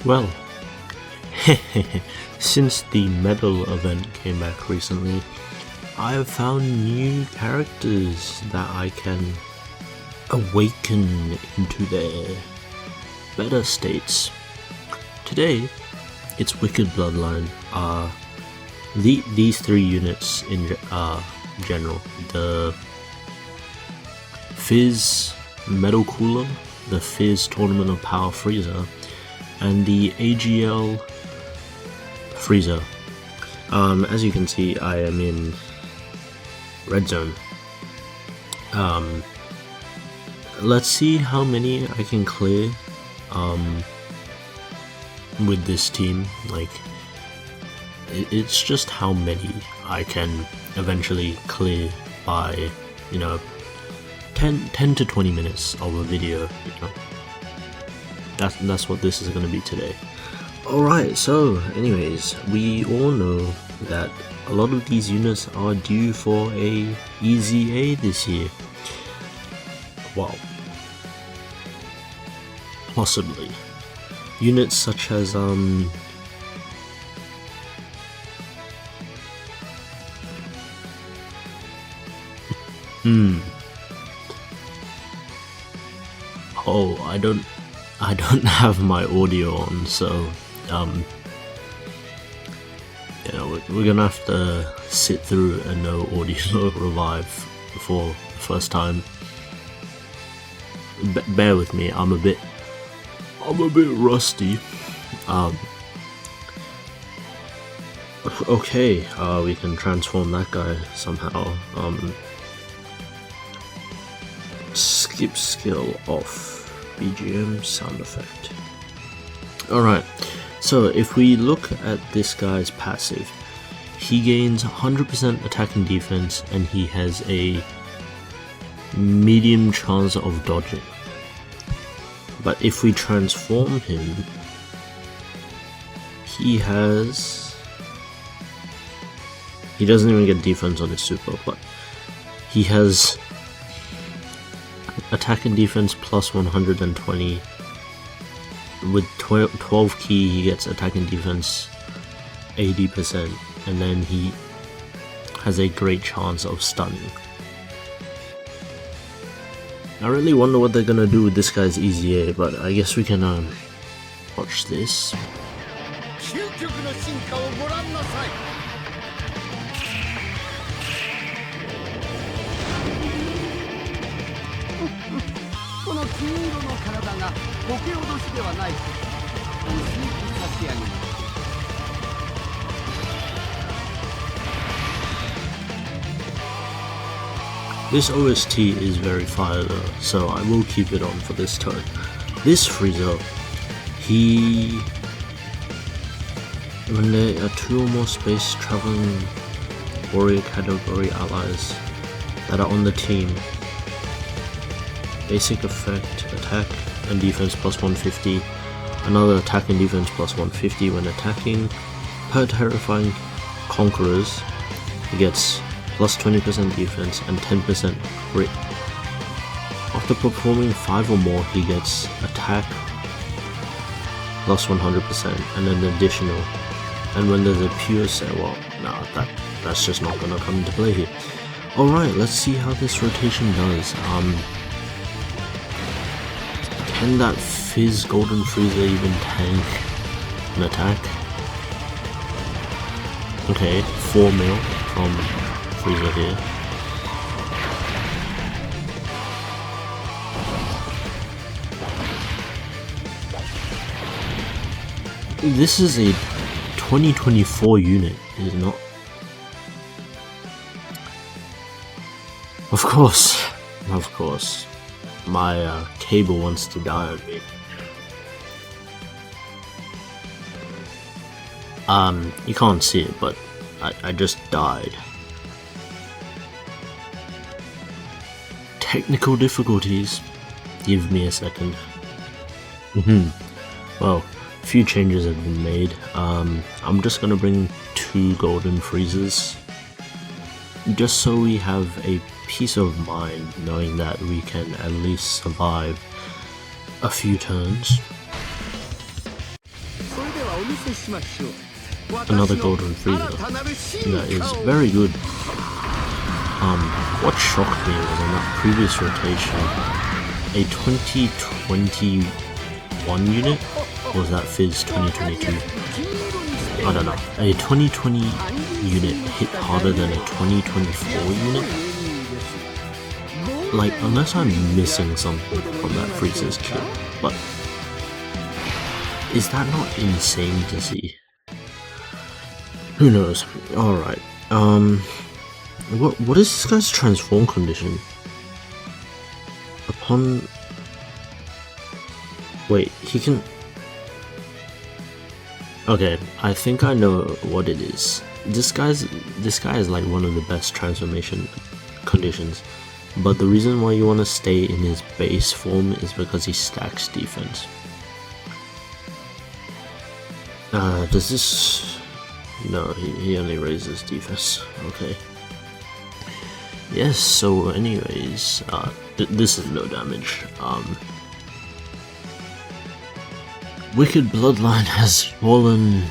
Well, since the medal event came back recently, I have found new characters that I can awaken into their better states. Today, it's Wicked Bloodline. These three units in general: the Fizz Metal Cooler, the Fizz Tournament of Power Freezer, and the AGL Freezer. As you can see, I am in Red Zone. Let's see how many I can clear with this team. Like, it's just how many I can eventually clear by, 10 to 20 minutes of a video. That's what this is going to be today. Alright, so anyways, we all know that a lot of these units are due for a EZA this year. Wow. Possibly. Units such as Oh, I don't have my audio on, so we're gonna have to sit through a no audio revive for the first time. Bear with me, I'm a bit rusty. Okay, we can transform that guy somehow. Skip skill off. BGM sound effect. Alright, so if we look at this guy's passive, he gains 100% attack and defense, and he has a medium chance of dodging. But if we transform him, he doesn't even get defense on his super, but he has attack and defense plus 120. With 12 key, he gets attack and defense 80%, and then he has a great chance of stunning. I really wonder what they're gonna do with this guy's EZA, but I guess we can watch this. This OST is very fire though, so I will keep it on for this turn. This Frieza, when there are 2 or more space traveling warrior category allies that are on the team, basic effect, attack and defense plus 150, another attack and defense plus 150 when attacking. Per terrifying conquerors, he gets plus 20% defense and 10% crit. After performing 5 or more, he gets attack plus 100% and an additional. And when there's a pure set, well, nah, that's just not gonna come into play here. Alright, let's see how this rotation does. Can that Fizz Golden Freezer even tank an attack? Okay, 4 mil from Freezer here. This is a 2024 unit, is it not? Of course. My cable wants to die on me. You can't see it, but I just died. Technical difficulties. Give me a second. Well, a few changes have been made. I'm just gonna bring 2 golden freezers, just so we have a peace of mind knowing that we can at least survive a few turns. another golden Frieza that is very good. What shocked me was in that previous rotation, a 2021 unit, or was that Fizz 2022? I don't know. A 2020 unit hit harder than a 2024 unit? Like, unless I'm missing something from that Frieza's kit, but is that not insane to see? Who knows? Alright, what is this guy's transform condition? Upon... Wait, he can... Okay, I think I know what it is. This guy is like one of the best transformation conditions, but the reason why you want to stay in his base form is because he stacks defense. Does this... No, he only raises defense. Okay. Yes, so anyways, this is low damage. Wicked Bloodline has fallen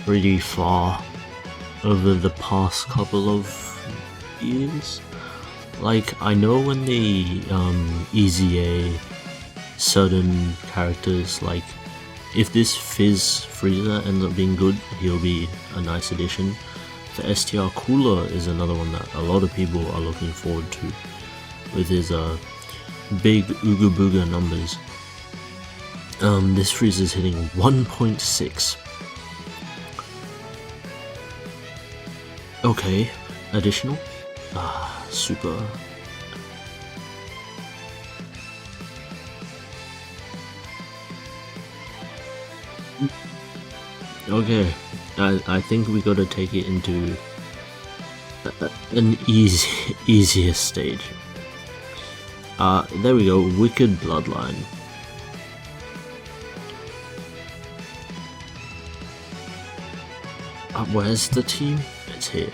pretty far over the past couple of years. Like, I know when they EZA certain characters, like if this Fizz Frieza ends up being good, he'll be a nice addition. The STR Cooler is another one that a lot of people are looking forward to, with his big Ooga Booga numbers. This Frieza is hitting 1.6. Okay, additional. Super. Okay, I think we gotta take it into an easier stage. There we go, Wicked Bloodline. Where's the team? It's here.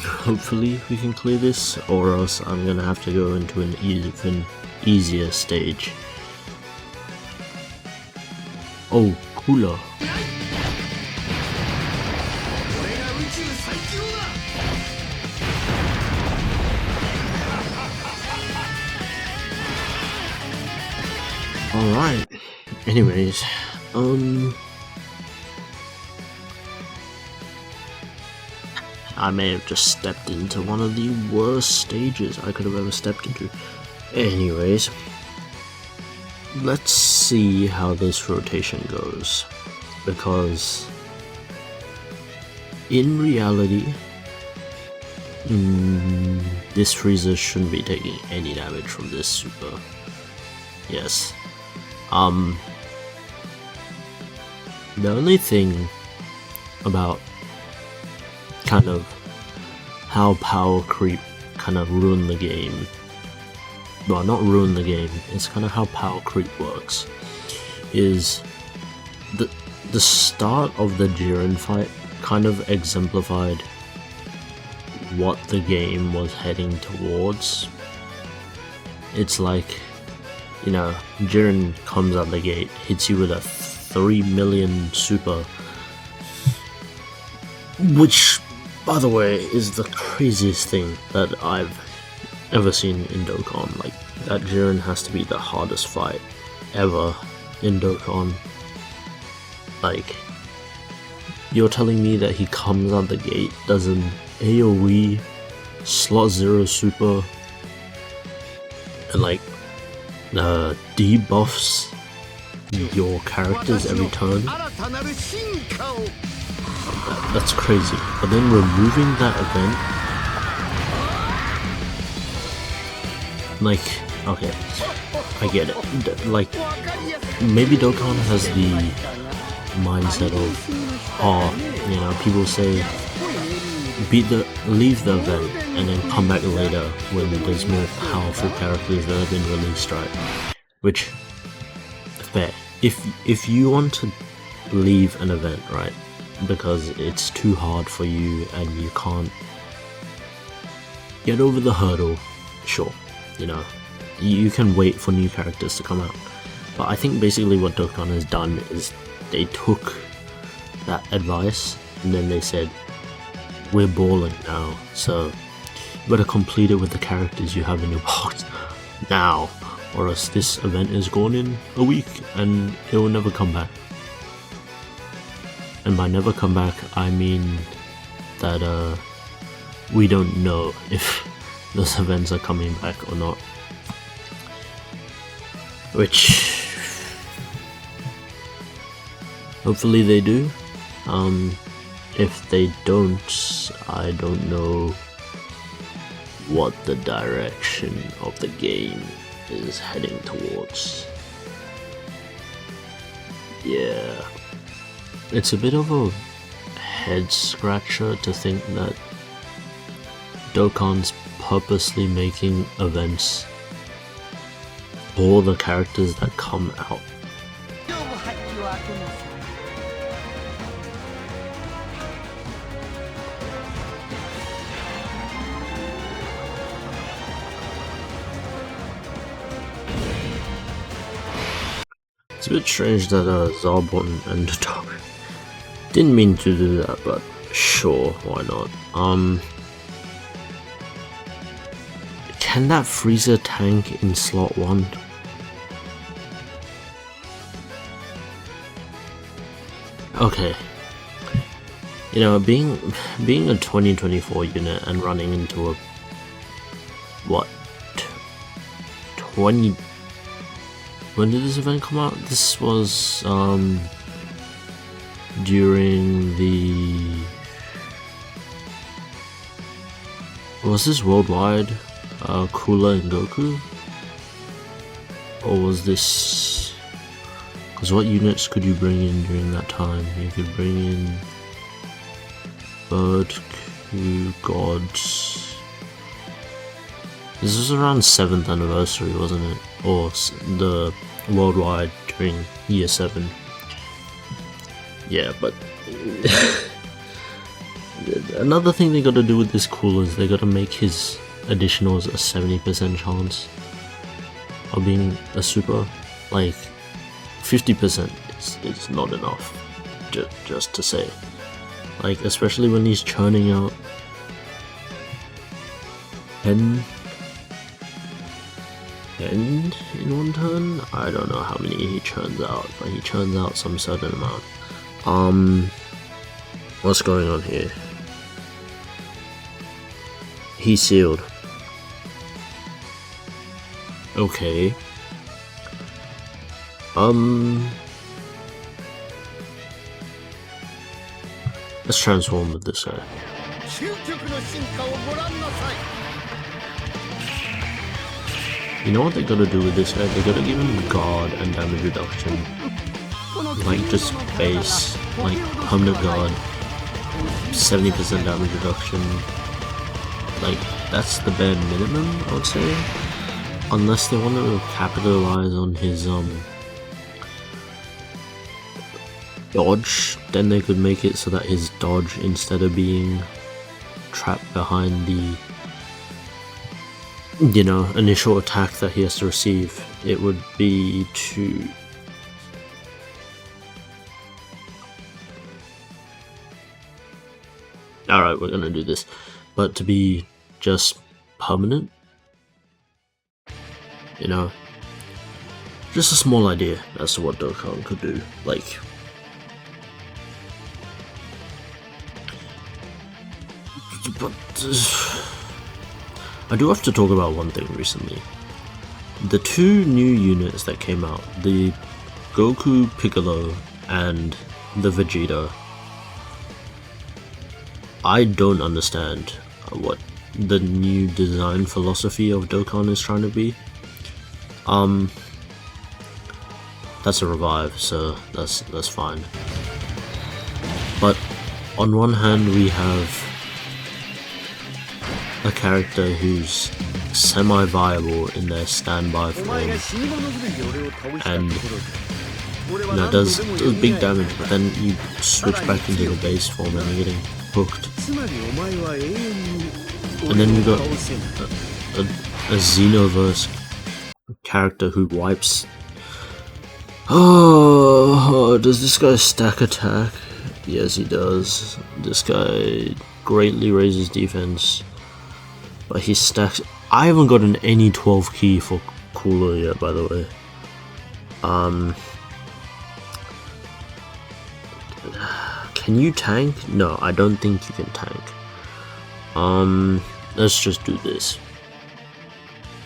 Hopefully we can clear this, or else I'm gonna have to go into an even easier stage. Oh, cooler. Alright. Anyways, I may have just stepped into one of the worst stages I could have ever stepped into. Anyways, let's see how this rotation goes, because in reality, this Frieza shouldn't be taking any damage from this super. Yes. The only thing about kind of how power creep kind of ruined the game, well, not ruin the game, it's kind of how power creep works, is the start of the Jiren fight kind of exemplified what the game was heading towards. It's like, you know, Jiren comes out the gate, hits you with a 3 million super, which, by the way, is the craziest thing that I've ever seen in Dokkan. Like, that Jiren has to be the hardest fight ever in Dokkan. Like, you're telling me that he comes out the gate, does an AoE, slot 0 super, and like, debuffs your characters every turn? That's crazy. But then removing that event, like, okay, I get it. Like, maybe Dokkan has the mindset of, oh, you know, people say leave the event and then come back later when there's more powerful characters that have been released, right? Which, fair. If you want to leave an event, right, because it's too hard for you and you can't get over the hurdle, sure, you know, you can wait for new characters to come out. But I think basically what Dokkan has done is they took that advice and then they said, we're balling now, so you better complete it with the characters you have in your box now, or else this event is gone in a week and it will never come back. And by never come back, I mean that we don't know if those events are coming back or not. Which hopefully they do. If they don't, I don't know what the direction of the game is heading towards. Yeah, it's a bit of a head scratcher to think that Dokkan's purposely making events for the characters that come out. It's a bit strange that Zarbon and the dog didn't mean to do that, but sure, why not? Can that Frieza tank in slot 1? Okay. You know, being a 2024 unit and running into a what 20. When did this event come out? This was during the. Was this worldwide? Cooler and Goku? Or was this? Because what units could you bring in during that time? You could bring in Bird, Q, Gods. This was around 7th anniversary, wasn't it? Or the worldwide during year 7. Yeah, but another thing they gotta do with this Cooler is they gotta make his additionals a 70% chance of being a super. Like 50% is not enough, just to say. Like, especially when he's churning out 10 in one turn. I don't know how many he churns out, but he churns out some certain amount. What's going on here? He's sealed. Okay. Let's transform with this guy. You know what they gotta do with this guy? They gotta give him guard and damage reduction. Like, just base, like, permanent guard, 70% damage reduction. Like, that's the bare minimum, I would say. Unless they want to capitalize on his, dodge, then they could make it so that his dodge, instead of being trapped behind the, you know, initial attack that he has to receive, it would be to alright, we're gonna do this, but to be just permanent, you know, just a small idea as to what Dokkan could do. Like, but I do have to talk about one thing recently. The 2 new units that came out, the Goku Piccolo and the Vegeta, I don't understand what the new design philosophy of Dokkan is trying to be. That's a revive, so that's fine. But on one hand, we have a character who's semi-viable in their standby form and, you know, does big damage, but then you switch back into the base form and you're getting hooked. And then we got a Xenoverse character who wipes Oh, does this guy stack attack? Yes, he does. This guy greatly raises defense, but he stacks. I haven't gotten any 12 key for cooler yet, by the way. Can you tank? No, I don't think you can tank. Let's just do this.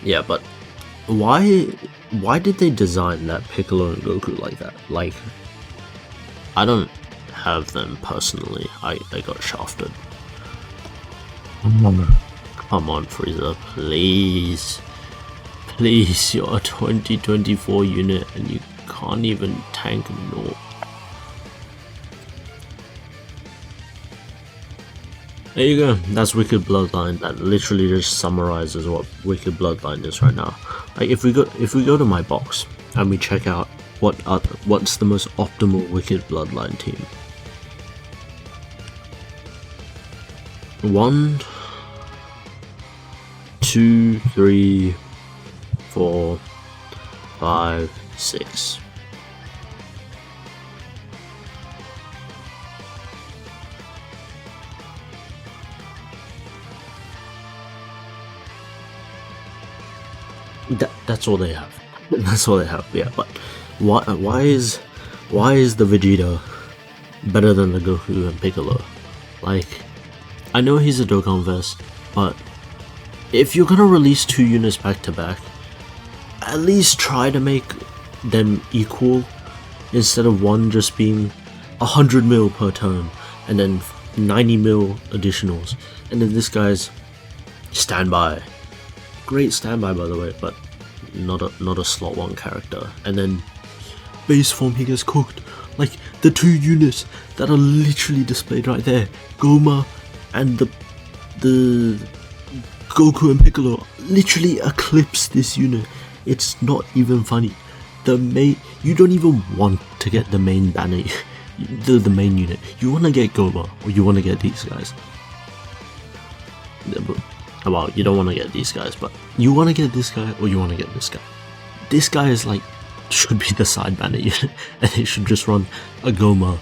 Yeah, but why did they design that Piccolo and Goku like that? Like, I don't have them personally. I got shafted. Come on, Frieza, please. Please, you're a 2024 unit and you can't even tank nor. There you go, that's Wicked Bloodline. That literally just summarizes what Wicked Bloodline is right now. Like if we go to my box and we check out what's the most optimal Wicked Bloodline team. 1, 2, 3, 4, 5, 6. That's all they have. That's all they have. Yeah, but why is the Vegeta better than the Goku and Piccolo? Like, I know he's a Dokkan Vest, but if you're gonna release 2 units back to back, at least try to make them equal instead of one just being 100 mil per turn and then 90 mil additionals, and then this guy's standby. Great standby, by the way, but not a slot 1 character. And then base form, he gets cooked. Like the 2 units that are literally displayed right there, Goma and the Goku and Piccolo, literally eclipse this unit. It's not even funny. You don't even want to get the main banner, the main unit. You want to get Goma or you want to get these guys. Well, you don't want to get these guys, but you want to get this guy or you want to get this guy. This guy is like, should be the side banner unit, and they should just run a Goma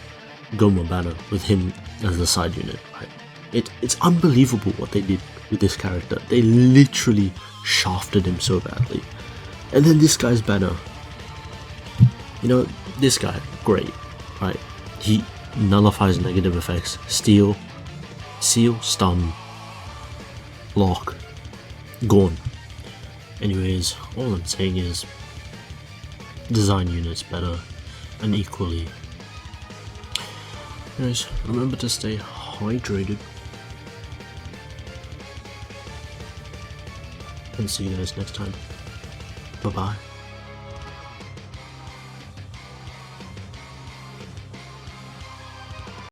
banner with him as the side unit, right? It's unbelievable what they did with this character. They literally shafted him so badly. And then this guy's banner, you know, this guy, great, right? He nullifies negative effects, steal, seal, stun, block, gone. Anyways, all I'm saying is design units better and equally. Anyways, remember to stay hydrated and see you guys next time. Bye bye.